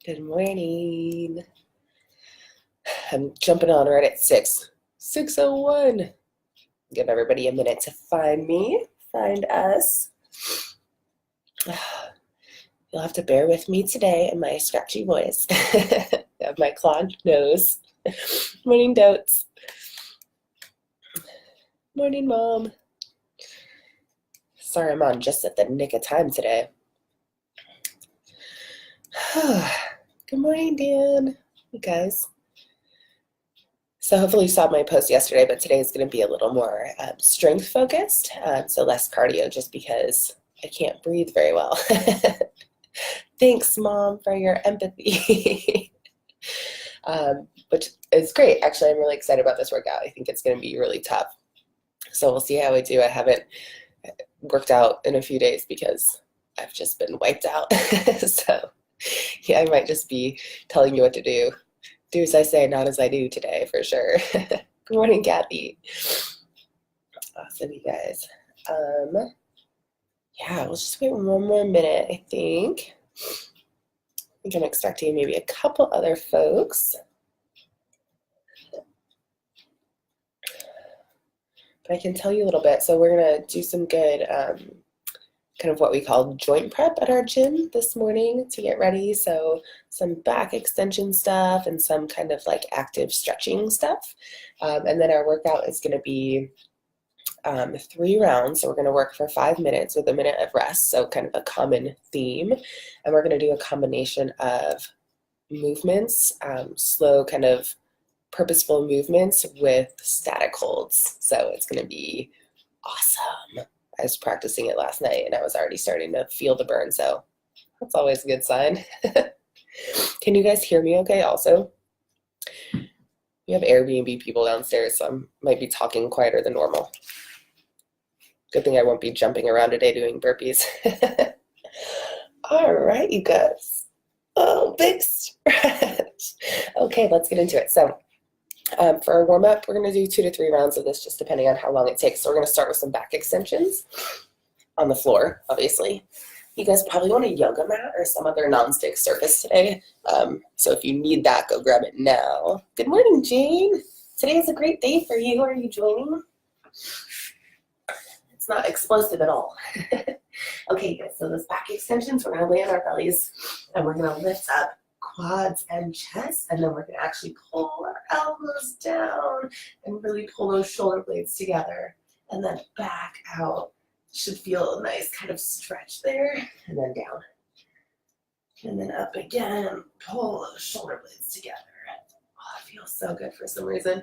Good morning. I'm jumping on right at 6:01. Give everybody a minute to find me, find us. You'll have to bear with me today and my scratchy voice. I have my clogged nose. Morning, Dotes. Morning, Mom. Sorry I'm on just at the nick of time today. Good morning, Dan. You guys. So hopefully you saw my post yesterday, but today is going to be a little more strength focused, so less cardio just because I can't breathe very well. Thanks, Mom, for your empathy. Which is great. Actually, I'm really excited about this workout. I think it's going to be really tough. So we'll see how I do. I haven't worked out in a few days because I've just been wiped out. So yeah, I might just be telling you what to do. Do as I say, not as I do today, for sure. Good morning, Kathy. Awesome, you guys. Yeah, we'll just wait one more minute, I think. I think I'm expecting maybe a couple other folks. But I can tell you a little bit. So we're going to do some good kind of what we call joint prep at our gym this morning to get ready. So some back extension stuff and some kind of like active stretching stuff. And then our workout is going to be 3 rounds. So we're going to work for 5 minutes with a minute of rest. So kind of a common theme. And we're going to do a combination of movements, slow kind of purposeful movements with static holds. So it's going to be awesome. I was practicing it last night and I was already starting to feel the burn, so that's always a good sign. Can you guys hear me okay also? We have Airbnb people downstairs, so I might be talking quieter than normal. Good thing I won't be jumping around today doing burpees. All right, you guys. Oh, big stretch. Okay, let's get into it. So for our warm-up, we're going to do 2 to 3 rounds of this, just depending on how long it takes. So we're going to start with some back extensions on the floor, obviously. You guys probably want a yoga mat or some other non-stick surface today. So if you need that, go grab it now. Good morning, Jane. Today is a great day for you. Are you joining? It's not explosive at all. Okay, guys, so those back extensions, we're going to lay on our bellies, and we're going to lift up quads and chest, and then we're going to actually pull our elbows down and really pull those shoulder blades together, and then back out. Should feel a nice kind of stretch there, and then down, and then up again. Pull those shoulder blades together. Oh, it feels so good for some reason.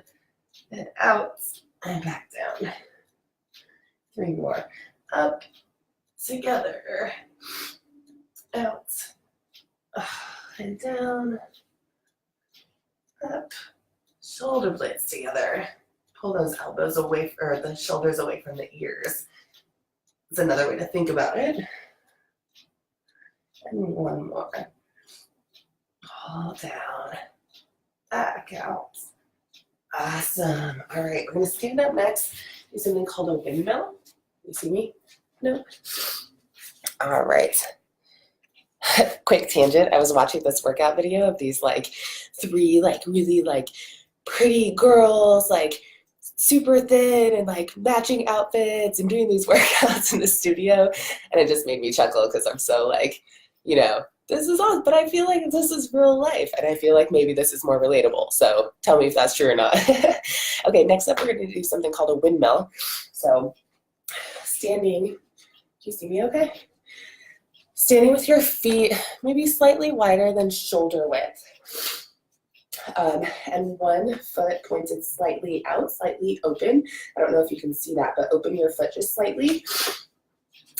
And out and back down. 3 more. Up, together, out. And down, up, shoulder blades together. Pull those elbows away, or the shoulders away from the ears. That's another way to think about it. And 1 more. Pull down, back out. Awesome. All right, we're going to stand up next. Do something called a windmill. You see me? No? All right. Quick tangent. I was watching this workout video of these 3 really pretty girls, super thin and matching outfits and doing these workouts in the studio, and it just made me chuckle because I'm so this is awesome, but I feel like this is real life, and I feel like maybe this is more relatable. So tell me if that's true or not. Okay, next up we're going to do something called a windmill. So standing, do you see me okay? Standing with your feet maybe slightly wider than shoulder width. And 1 foot pointed slightly out, slightly open. I don't know if you can see that, but open your foot just slightly.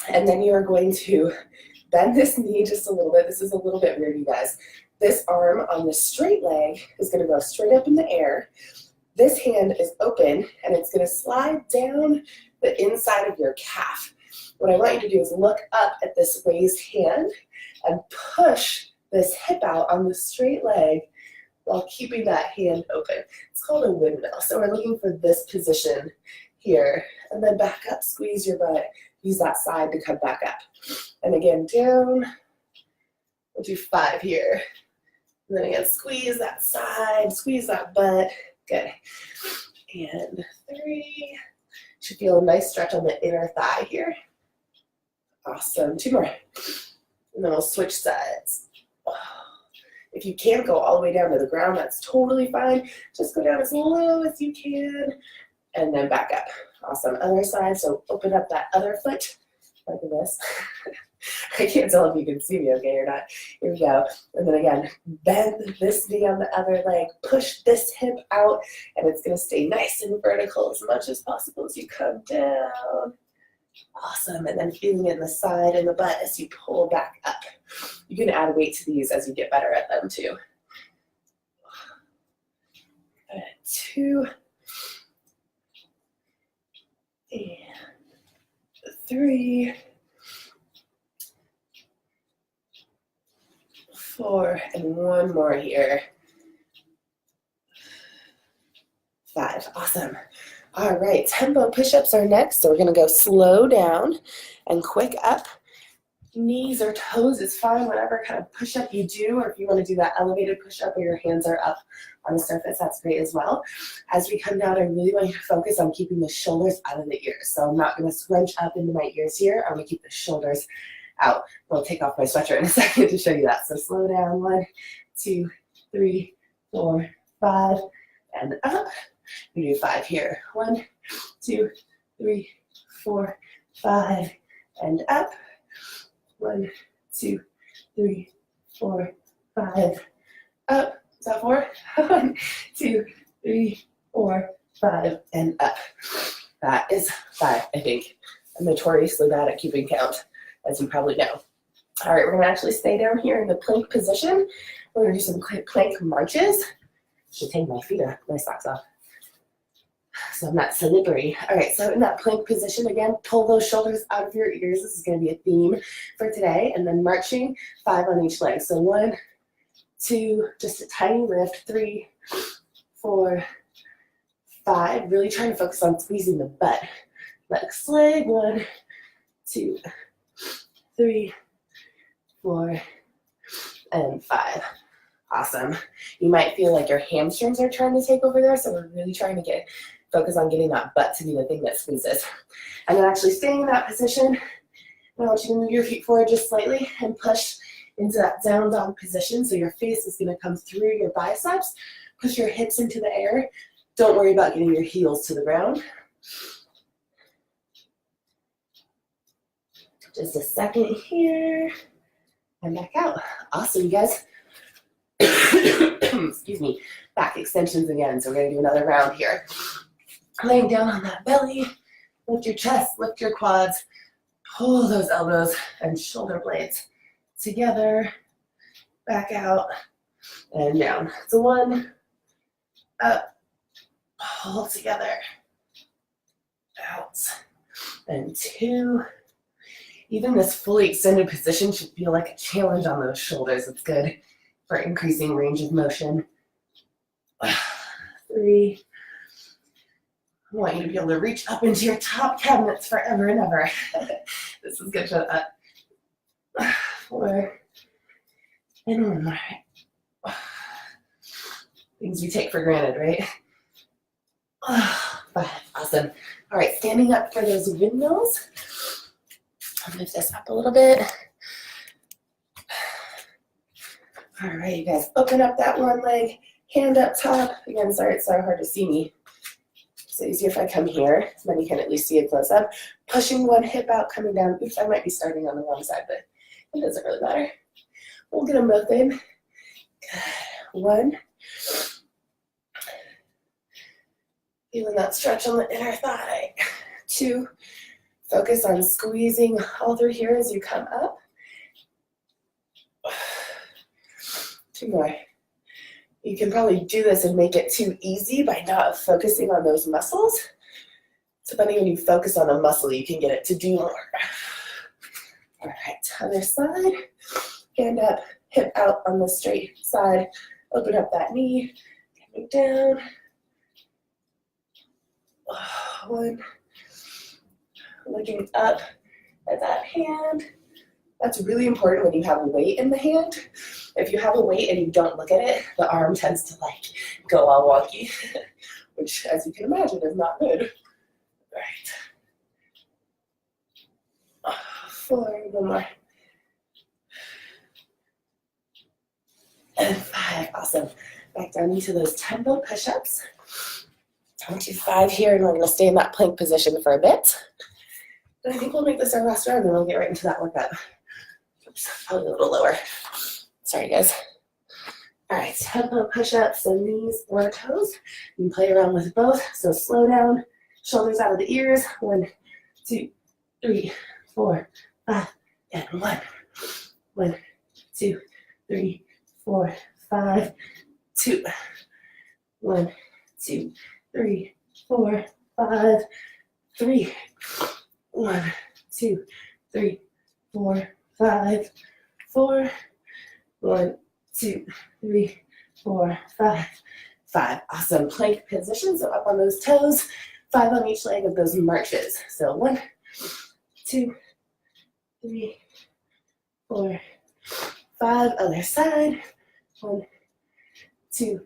And then you are going to bend this knee just a little bit. This is a little bit weird, you guys. This arm on the straight leg is going to go straight up in the air. This hand is open, and it's going to slide down the inside of your calf. What I want you to do is look up at this raised hand and push this hip out on the straight leg while keeping that hand open. It's called a windmill. So we're looking for this position here. And then back up, squeeze your butt. Use that side to come back up. And again, down. We'll do 5 here. And then again, squeeze that side, squeeze that butt. Good. And 3. Should feel a nice stretch on the inner thigh here. Awesome. 2 more. And then we'll switch sides. If you can't go all the way down to the ground, that's totally fine. Just go down as low as you can and then back up. Awesome. Other side. So open up that other foot like this. I can't tell if you can see me okay or not. Here we go. And then again, bend this knee on the other leg. Push this hip out, and it's going to stay nice and vertical as much as possible as you come down. Awesome. And then feeling it in the side and the butt as you pull back up. You can add weight to these as you get better at them too. 2. And 3. 4, and 1 more here. 5, awesome. All right, tempo push-ups are next, so we're gonna go slow down and quick up. Knees or toes is fine, whatever kind of push-up you do, or if you wanna do that elevated push-up where your hands are up on the surface, that's great as well. As we come down, I really want you to focus on keeping the shoulders out of the ears. So I'm not gonna scrunch up into my ears here, I'm gonna keep the shoulders out. I'll take off my sweatshirt in a second to show you that. So slow down, 1, 2, 3, 4, 5, and up. We do 5 here. 1, 2, 3, 4, 5, and up. 1, 2, 3, 4, 5, up. Is that 4? 1, 2, 3, 4, 5, and up. That is 5, I think. I'm notoriously bad at keeping count, as you probably know. All right, we're gonna actually stay down here in the plank position. We're gonna do some quick plank marches. Should take my socks off, so I'm not slippery. All right, so in that plank position, again, pull those shoulders out of your ears. This is gonna be a theme for today. And then marching 5 on each leg. So 1, 2, just a tiny lift, 3, 4, 5. Really trying to focus on squeezing the butt. Flex leg, 1, 2, 3, 4, and 5. Awesome. You might feel like your hamstrings are trying to take over there, so we're really trying to focus on getting that butt to be the thing that squeezes. And then actually staying in that position, I want you to move your feet forward just slightly and push into that down dog position. So your face is going to come through your biceps. Push your hips into the air. Don't worry about getting your heels to the ground. Just a second here. And back out. Awesome, you guys. Excuse me. Back extensions again. So we're going to do another round here. Laying down on that belly. Lift your chest, lift your quads. Pull those elbows and shoulder blades together. Back out and down. So 1, up, pull together, out, and 2. Even this fully extended position should feel like a challenge on those shoulders. It's good for increasing range of motion. 3. I want you to be able to reach up into your top cabinets forever and ever. This is good for that. 4. And 1 more. Things we take for granted, right? 5. Awesome. All right, standing up for those windmills. I'll lift this up a little bit. All right, you guys, open up that one leg, hand up top. Again, sorry, it's so hard to see me. It's easier if I come here, then you can at least see it close up. Pushing one hip out, coming down. Oops, I might be starting on the wrong side, but it doesn't really matter. We'll get them both in. Good. 1. Feeling that stretch on the inner thigh. 2. Focus on squeezing all through here as you come up. 2 more. You can probably do this and make it too easy by not focusing on those muscles. It's funny when you focus on a muscle, you can get it to do more. All right, other side. Hand up, hip out on the straight side. Open up that knee, coming down. 1. Looking up at that hand. That's really important when you have a weight in the hand. If you have a weight and you don't look at it, the arm tends to like go all wonky, which as you can imagine is not good. Right. 4, one more. And 5, awesome. Back down into those tempo push-ups. I'll do 5 here, and we're going to stay in that plank position for a bit. And I think we'll make this our last round, and then we'll get right into that workout. Oops, probably a little lower. Sorry, guys. All right, tempo push-ups, so knees or toes. You can play around with both, so slow down, shoulders out of the ears. 1, 2, 3, 4, 5, and 1. 1, 2, 3, 4, 5, 2. 1, 2, 3, 4, 5, 3. 1, 2, 3, 4, 5, 4. 1, 2, 3, 4, 5, 5. Awesome. Plank position, so up on those toes. 5 on each leg of those marches. So 1, 2, 3, 4, 5. Other side. 1, 2,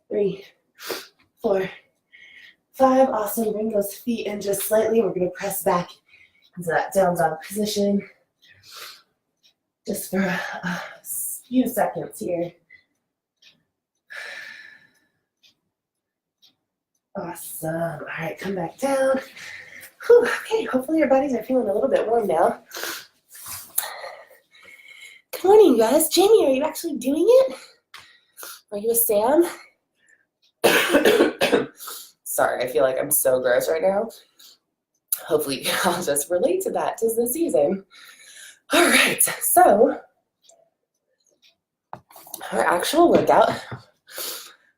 3, 4, 5. Awesome. Bring those feet in just slightly. We're going to press back into that down dog position just for a few seconds here. Awesome. All right, come back down. Whew, okay, hopefully your bodies are feeling a little bit warm now. Good morning, guys. Jamie, are you actually doing it? Are you a Sam? Sorry, I feel like I'm so gross right now. Hopefully I'll just relate to that. 'Tis the season. All right, so our actual workout.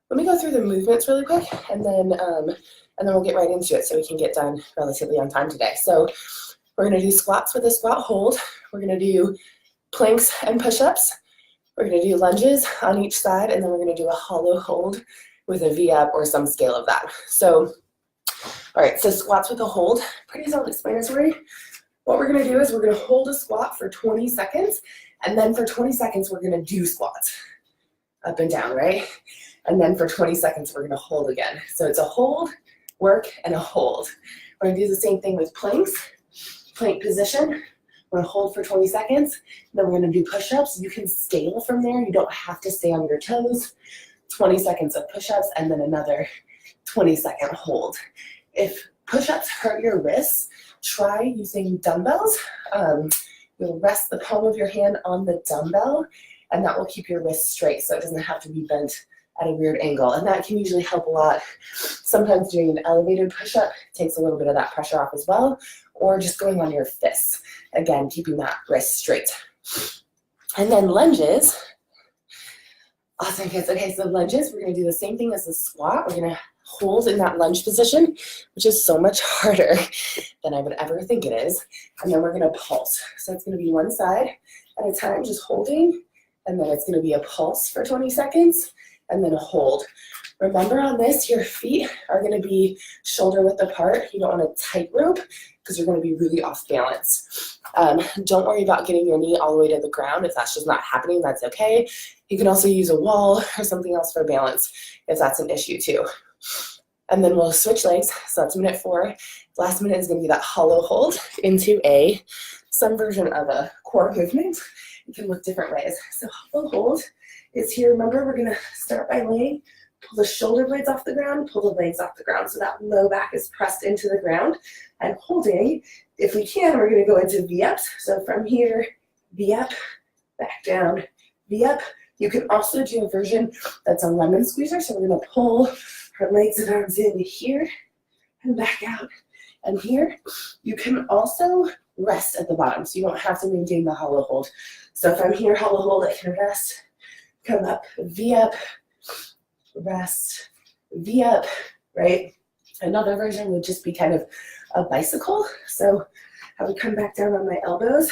Let me go through the movements really quick, and then we'll get right into it so we can get done relatively on time today. So we're going to do squats with a squat hold. We're going to do planks and push-ups. We're going to do lunges on each side, and then we're going to do a hollow hold with a V-up or some scale of that. So, all right, so squats with a hold, pretty self-explanatory. What we're going to do is we're going to hold a squat for 20 seconds, and then for 20 seconds we're going to do squats up and down, right? And then for 20 seconds we're going to hold again. So it's a hold, work, and a hold. We're going to do the same thing with planks, plank position. We're going to hold for 20 seconds. Then we're going to do push-ups. You can scale from there. You don't have to stay on your toes. 20 seconds of push-ups, and then another 20-second hold. If push-ups hurt your wrists, try using dumbbells. You'll rest the palm of your hand on the dumbbell, and that will keep your wrists straight so it doesn't have to be bent at a weird angle. And that can usually help a lot. Sometimes doing an elevated push-up takes a little bit of that pressure off as well, or just going on your fists. Again, keeping that wrist straight. And then lunges. Awesome, kids. Okay, so lunges, we're going to do the same thing as the squat. We're going to hold in that lunge position, which is so much harder than I would ever think it is. And then we're going to pulse. So it's going to be one side at a time, just holding. And then it's going to be a pulse for 20 seconds, and then a hold. Remember on this, your feet are going to be shoulder width apart. You don't want to tightrope because you're going to be really off balance. Don't worry about getting your knee all the way to the ground. If that's just not happening, that's okay. You can also use a wall or something else for balance if that's an issue too. And then we'll switch legs. So that's minute 4. Last minute is going to be that hollow hold into some version of a core movement. It can look different ways. So hollow hold is here. Remember, we're going to start by laying, pull the shoulder blades off the ground, pull the legs off the ground so that low back is pressed into the ground. And holding, if we can, we're going to go into V-ups. So from here, V-up, back down, V-up. You can also do a version that's a lemon squeezer. So we're going to pull our legs and arms in here and back out and here. You can also rest at the bottom, so you don't have to maintain the hollow hold. So from here, hollow hold, I can rest, come up, V-up, rest, V-up, right? Another version would just be kind of a bicycle. So I would come back down on my elbows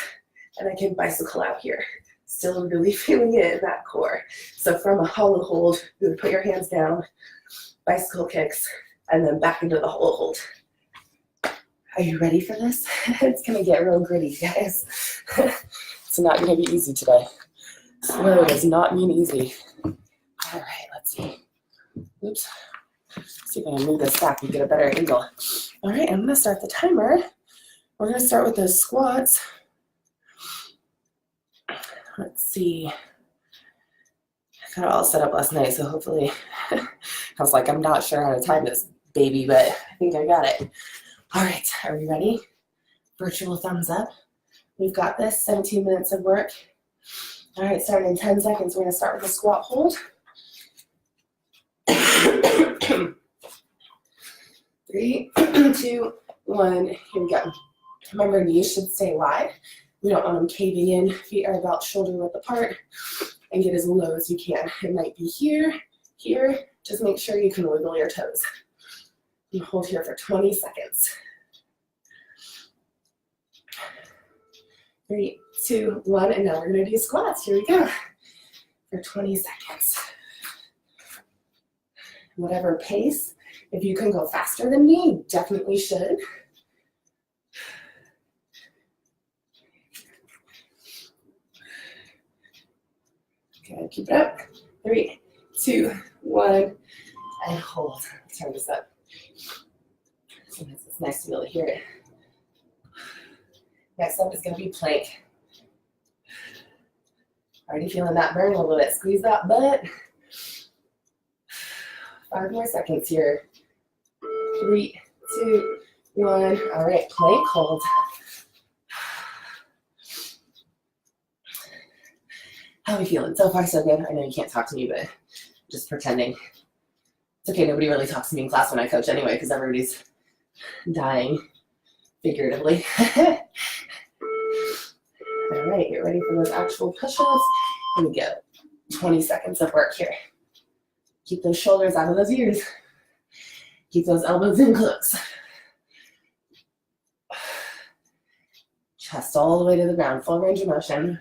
and I can bicycle out here. Still really feeling it in that core. So from a hollow hold, you would put your hands down, bicycle kicks, and then back into the hollow hold. Are you ready for this? It's gonna get real gritty, guys. It's not gonna be easy today. Slow does not mean easy. All right, let's see. Oops. See if I can move this back and get a better angle. All right, I'm gonna start the timer. We're gonna start with those squats. Let's see. I got it all set up last night, so hopefully, I was like, I'm not sure how to time this baby, but I think I got it. All right, are we ready? Virtual thumbs up. We've got this, 17 minutes of work. All right, starting in 10 seconds, we're gonna start with a squat hold. 3, 2, 1, here we go. Remember, knees should stay wide. We don't want them caving in. Feet are about shoulder width apart, and get as low as you can. It might be here, here. Just make sure you can wiggle your toes. You hold here for 20 seconds. 3, 2, 1, and now we're gonna do squats. Here we go. For 20 seconds. Whatever pace. If you can go faster than me, you definitely should. Okay, keep it up. 3, 2, 1, and hold. Let's turn this up. Sometimes it's nice to be able to hear it. Next up is going to be plank. Already feeling that burn a little bit. Squeeze that butt. 5 more seconds here. 3, 2, 1. All right, plank hold. How are we feeling? So far, so good. I know you can't talk to me, but just pretending. It's okay, nobody really talks to me in class when I coach anyway, because everybody's dying, figuratively. All right, get ready for those actual push-ups. Here we go. 20 seconds of work here. Keep those shoulders out of those ears. Keep those elbows in close. Chest all the way to the ground, full range of motion.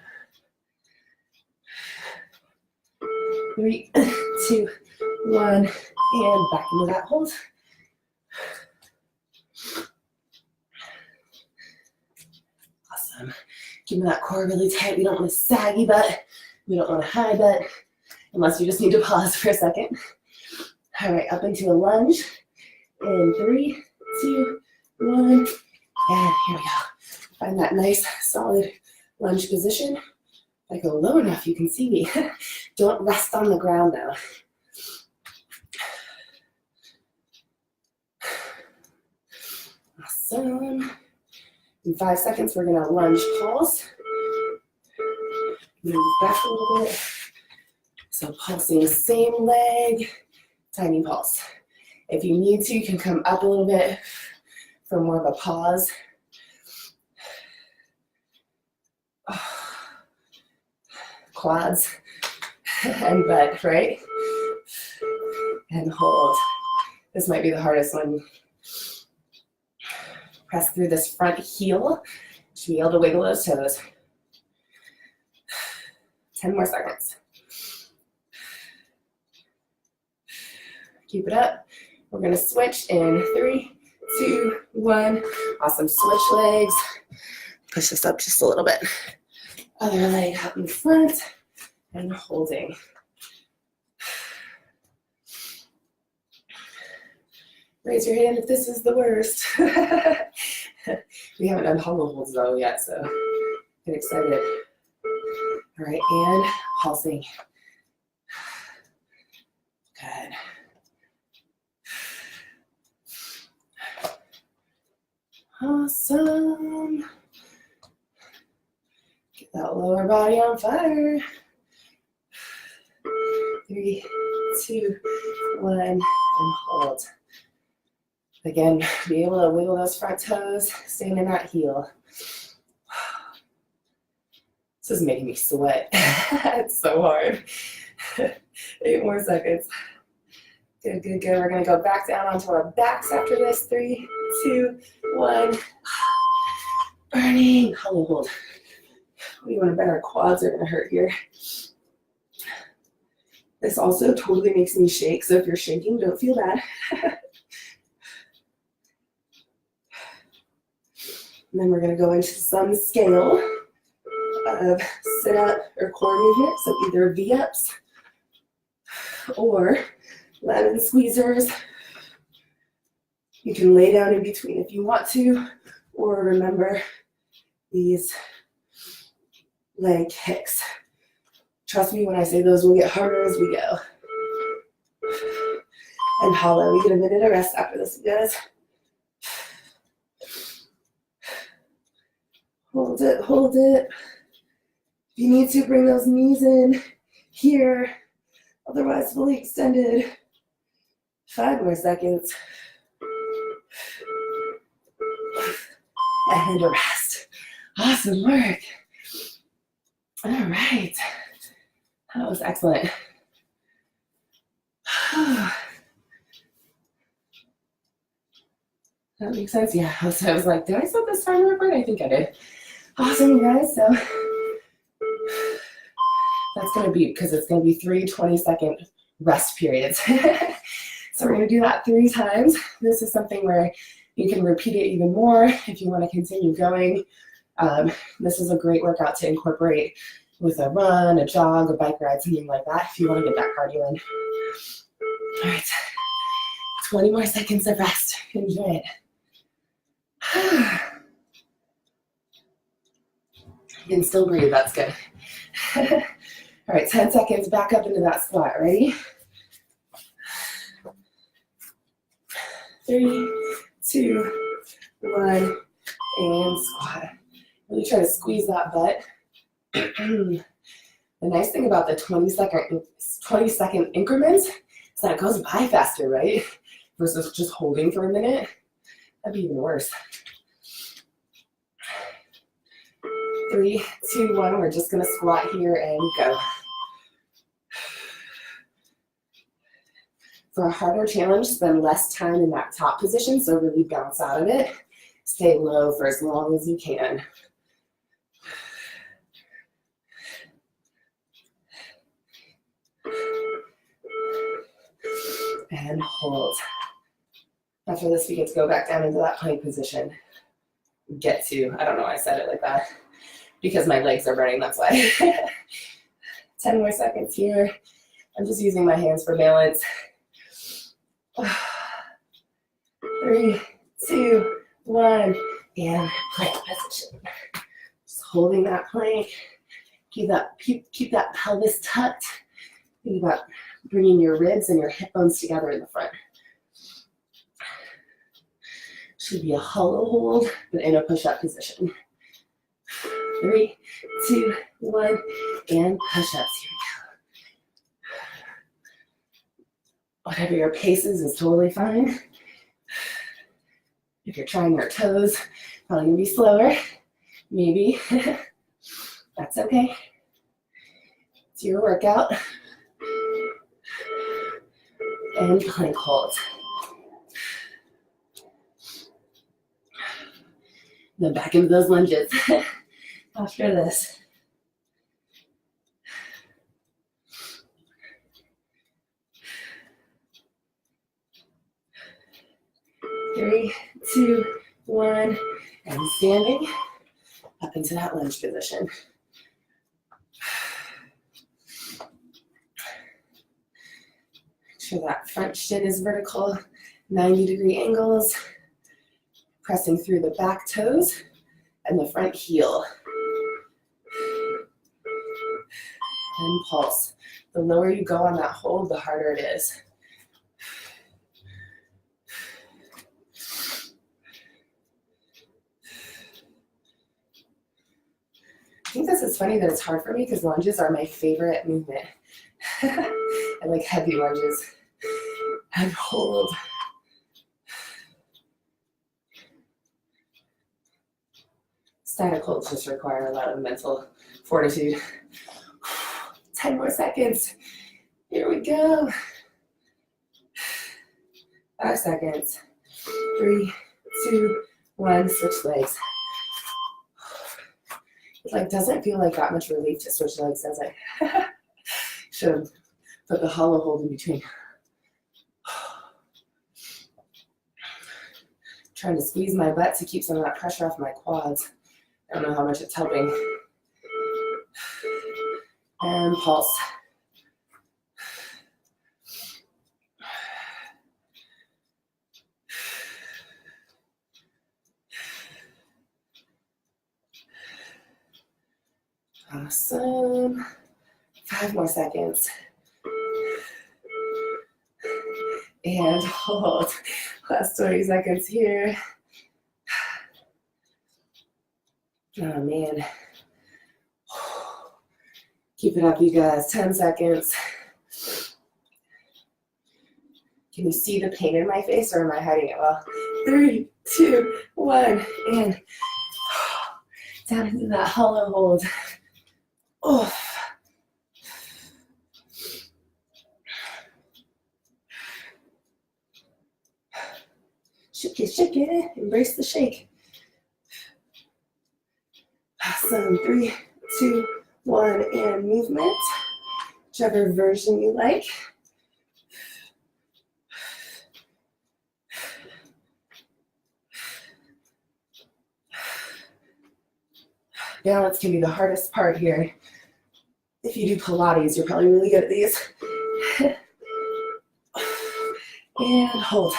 3, 2, 1, and back into that hold. Awesome. Keeping that core really tight. We don't want a saggy butt. We don't want a high butt, unless you just need to pause for a second. All right, up into a lunge. In 3, 2, 1, and here we go. Find that nice, solid lunge position. If I go low enough, you can see me. Don't rest on the ground though. Awesome. In 5 seconds, we're gonna lunge pulse. Move back a little bit. So pulsing same leg, tiny pulse. If you need to, you can come up a little bit for more of a pause. Quads and butt, right? And hold. This might be the hardest one. Press through this front heel to be able to wiggle those toes. 10 more seconds. Keep it up. We're gonna switch in 3, 2, 1. Awesome, switch legs. Push this up just a little bit. Other leg up in front and holding. Raise your hand if this is the worst. We haven't done hollow holds though yet, so get excited. All right, and pulsing. Good. Awesome. Get that lower body on fire. 3, 2, 1, and hold. Again, be able to wiggle those front toes, staying in that heel. This is making me sweat. It's so hard. 8 more seconds. Good, good, good. We're gonna go back down onto our backs after this. 3, 2, 1. Burning. Hollow hold. We want to bet our quads are gonna hurt here. This also totally makes me shake, so if you're shaking, don't feel bad. And then we're going to go into some scale of sit-up or core movement, so either V-ups or lemon squeezers. You can lay down in between if you want to, or remember these leg kicks. Trust me when I say those will get harder as we go. And hollow, we get a minute of rest after this, you guys. Hold it, hold it. If you need to, bring those knees in here, otherwise fully extended. 5 more seconds. And a rest. Awesome work. All right. That was excellent. That makes sense. Yeah. So I was like, did I set this timer record? I think I did. Awesome, you guys. So that's going to be, because it's going to be 3 20-second rest periods. So we're going to do that 3 times. This is something where you can repeat it even more if you want to continue going. This is a great workout to incorporate with a run, a jog, a bike ride, something like that, if you want to get that cardio in. All right, 20 more seconds of rest. Enjoy it. You can still breathe, that's good. All right, 10 seconds, back up into that squat. Ready? 3, 2, 1, and squat. Really try to squeeze that butt. The nice thing about the 20-second increments is that it goes by faster, right? Versus just holding for a minute. That'd be even worse. 3, 2, 1. We're just going to squat here and go. For a harder challenge, spend less time in that top position, so really bounce out of it. Stay low for as long as you can. And hold. After this, we get to go back down into that plank position. Get to, I don't know why I said it like that, because my legs are burning, that's why. 10 more seconds here. I'm just using my hands for balance. 3, 2, 1, and plank position. Just holding that plank. Keep that pelvis tucked. Think about bringing your ribs and your hip bones together in the front. Should be a hollow hold, but in a push-up position. 3, 2, 1, and push-ups. Here we go. Whatever your pace is totally fine. If you're trying your toes, probably gonna be slower. Maybe. That's okay. It's your workout. And plank hold. Then back into those lunges after this. 3, 2, 1, and standing up into that lunge position. Make sure that front shin is vertical, 90-degree angles, pressing through the back toes and the front heel. And pulse. The lower you go on that hold, the harder it is. I think this is funny that it's hard for me because lunges are my favorite movement. I like heavy lunges. And hold. Static holds just require a lot of mental fortitude. 10 more seconds. Here we go. 5 seconds. 3, 2, 1. Switch legs. It doesn't feel like that much relief to switch legs, does it? Should have put the hollow hold in between. trying to squeeze my butt to keep some of that pressure off my quads. I don't know how much it's helping. And pulse. Awesome. 5 more seconds. And hold. Last 20 seconds here. Oh man. Keep it up, you guys. 10 seconds. Can you see the pain in my face, or am I hiding it well? 3, 2, 1, and down into that hollow hold. Oh. Shake it, embrace the shake. Awesome, 3, 2, 1, and movement. Whichever version you like. Balance can be the hardest part here. If you do Pilates, you're probably really good at these. And hold.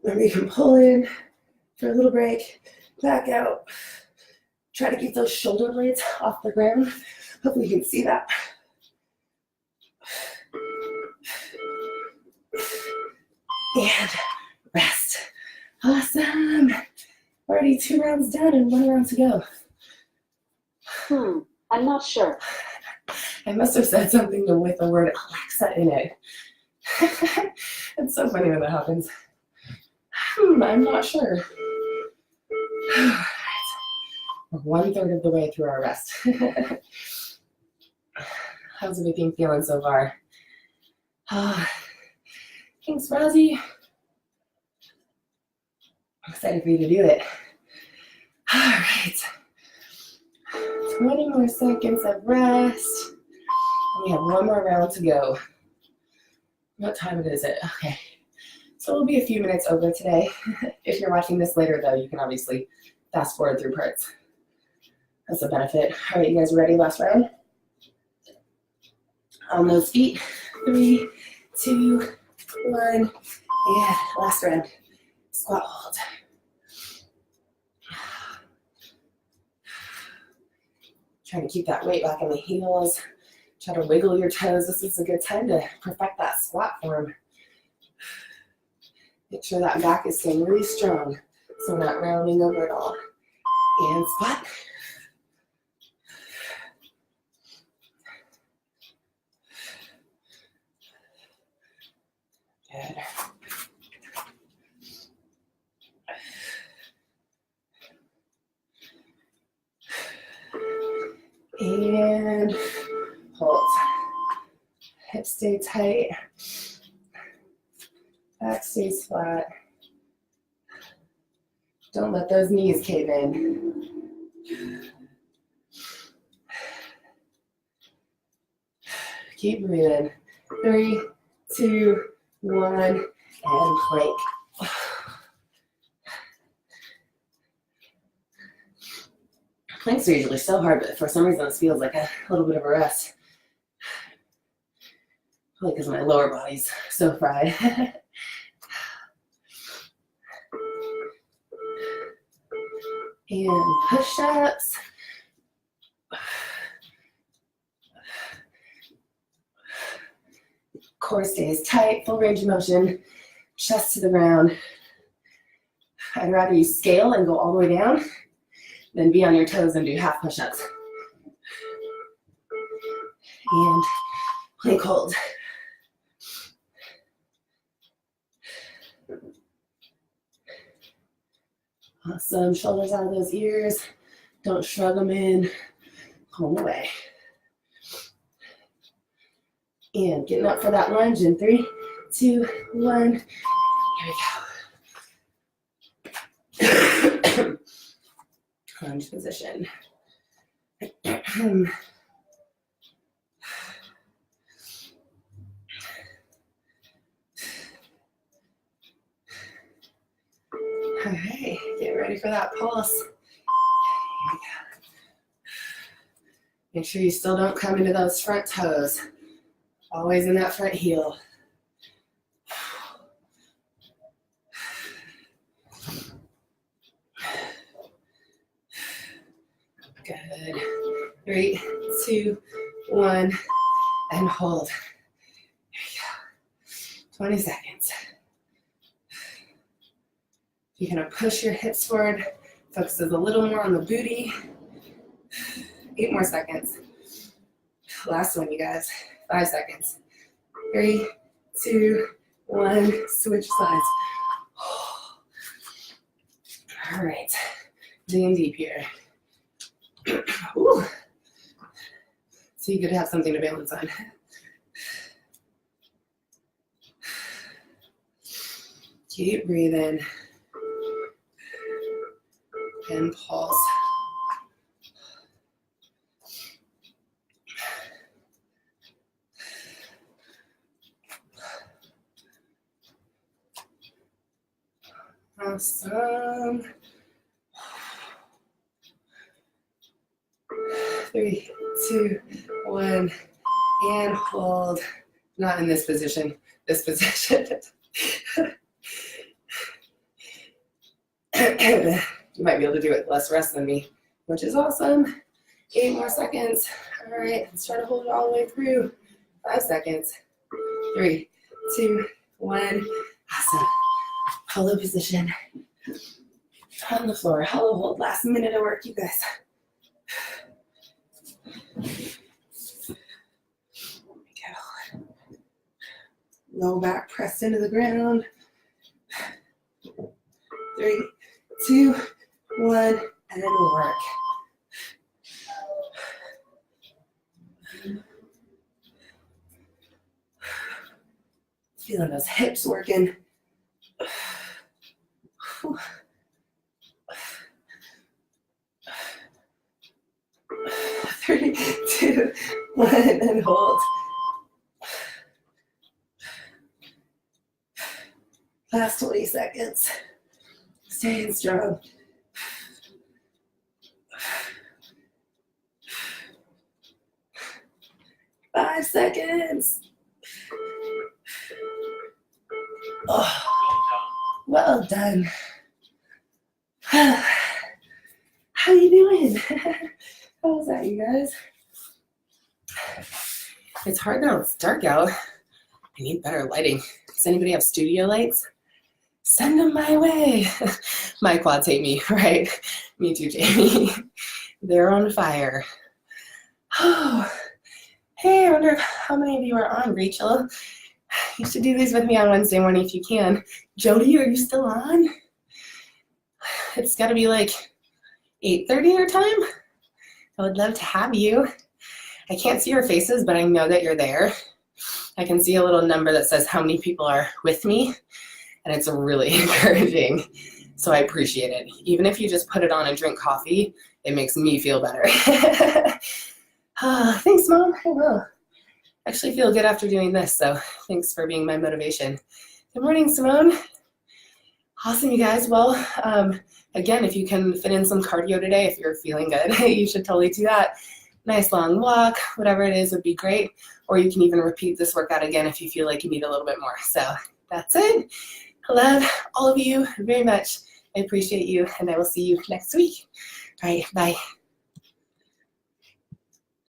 Then we can pull in for a little break, back out. Try to keep those shoulder blades off the ground. Hopefully you can see that. And rest. Awesome. Already 2 rounds done and 1 round to go. I'm not sure. I must have said something with the word Alexa in it. It's so funny when that happens. I'm not sure. We're 1/3 of the way through our rest. How's everything feeling so far? Thanks, Rosie. I'm excited for you to do it. All right. 20 more seconds of rest. We have 1 more round to go. What time is it? Okay. So we'll be a few minutes over today. If you're watching this later, though, you can obviously fast forward through parts. That's a benefit. All right, you guys ready? Last round. On those feet. 3, 2, 1, and last round. Squat hold. Trying to keep that weight back in the heels. Try to wiggle your toes. This is a good time to perfect that squat form. Make sure that back is staying really strong so we're not rounding over at all. And squat. Good. And hold. Hips stay tight. Back stays flat. Don't let those knees cave in. Keep breathing. 3, 2, 1, and plank. Planks are usually so hard, but for some reason this feels like a little bit of a rest. Probably because my lower body's so fried. And push-ups. Core stays tight, full range of motion, chest to the ground. I'd rather you scale and go all the way down than be on your toes and do half push-ups. And plank hold. Awesome. Shoulders out of those ears. Don't shrug them in. Pull them away. And getting up for that lunge in 3, 2, 1. Here we go. Lunge position. for that pulse. Here we go. Make sure you still don't come into those front toes. Always in that front heel. Good. 3, 2, 1, and hold. Here we go. 20 seconds. You're gonna push your hips forward. Focuses a little more on the booty. 8 more seconds. Last one, you guys. 5 seconds. 3, 2, 1. Switch sides. All right. Digging deep here. Ooh. So you could have something to balance on. Keep breathing. And pulse. Awesome. 3, 2, 1, and hold. Not in this position. This position. You might be able to do it less rest than me, which is awesome. 8 more seconds. All right, let's try to hold it all the way through. 5 seconds. 3, 2, 1. Awesome. Hollow position. On the floor. Hollow hold. Last minute of work, you guys. There we go. Low back pressed into the ground. 3, 2, 1, and work. Feeling those hips working. 3, 2, 1, and hold. Last 20 seconds. Staying strong. 5 seconds. Oh, well done. How you doing? How was that, you guys? It's hard now. It's dark out. I need better lighting. Does anybody have studio lights? Send them my way. My quads hate me, right? Me too, Jamie. They're on fire. Oh, hey, I wonder how many of you are on, Rachel. You should do these with me on Wednesday morning if you can. Jody, are you still on? It's got to be like 8:30 your time. I would love to have you. I can't see your faces, but I know that you're there. I can see a little number that says how many people are with me, and it's really encouraging. So I appreciate it. Even if you just put it on and drink coffee, it makes me feel better. Thanks, Mom. I will. Actually feel good after doing this, so thanks for being my motivation. Good morning, Simone. Awesome, you guys. Well, again, if you can fit in some cardio today, if you're feeling good, you should totally do that. Nice long walk, whatever it is would be great. Or you can even repeat this workout again if you feel like you need a little bit more. So that's it. I love all of you very much. I appreciate you, and I will see you next week. All right, bye.